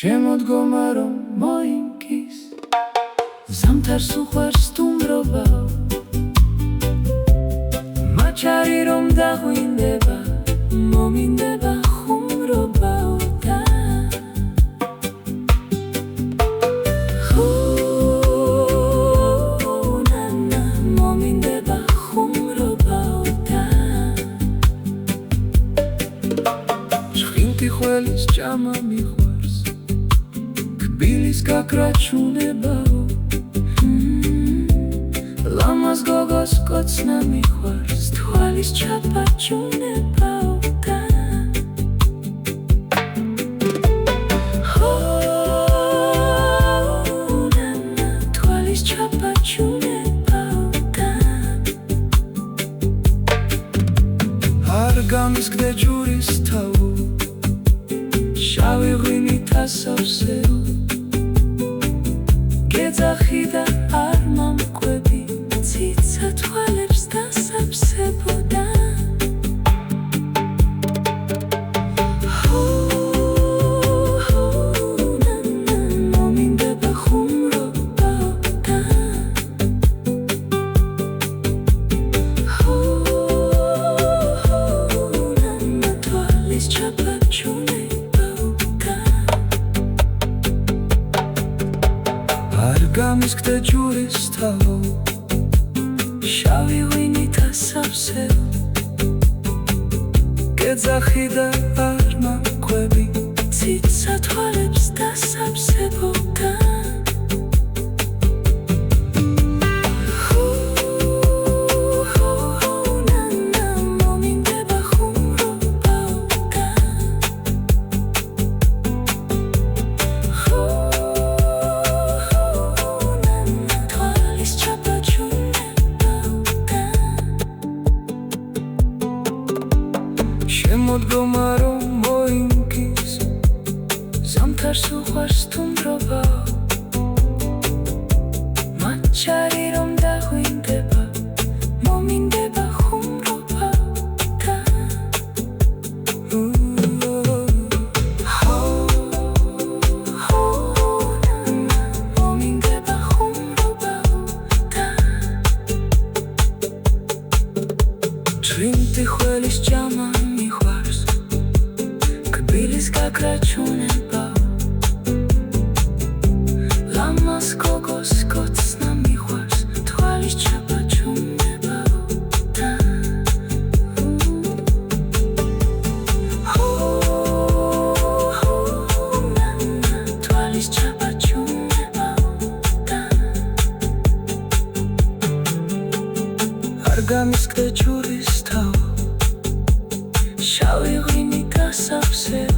შემოდგომა რომ მოინკის ზამთარს უყვარს სტუმრობაო მაჩარი რომ დაღვინდება მომინდება ხუმრობაო და ნანა მომინდება ხუმრობაო და ჟღინტი ხველის ჭამა მიყვარს კბილის გაქრაჩუნებაო ლამაზ გოგოს კოცნა მიყვარს თვალის ჩაბაჩუნებაო და ნანა თვალის ჩაბაჩუნებაო და არ გამისგდე ჯურის თავო შავი ღვინით ასავსეო გეძახი და არ მომკვები ციცა თვალებს დასავსებოდა ნანა მომინდება ხუმრობაო და ნანა თვალის ჩაბაჩუნებაო და არ გამისგდე ჯურის თავო შავი ღვინით ასავსეო გეძახი და არ მომკვები ციცა თვალებს დასავსებოდა ნანა მომინდება ხუმრობაო და ნანა თვალის ჩაბაჩუნებაო და შემოდგომა რომ მოინკის ზამთარს უყვარს სტუმრობაო მაჩარი რომ დაღვინდება მომინდება ხუმრობაო და ნანა მომინდება ხუმრობაო და ჟღინტი ხველის ჭამა მიყვარს კბილის გაქრაჩუნებაო ლამაზ გოგოს კოცნა მიყვარს თვალის ჩაბაჩუნებაო და ნანა თვალის ჩაბაჩუნებაო და არ გამისგდე ჯურის თავო შავი ღვინით ასავსეო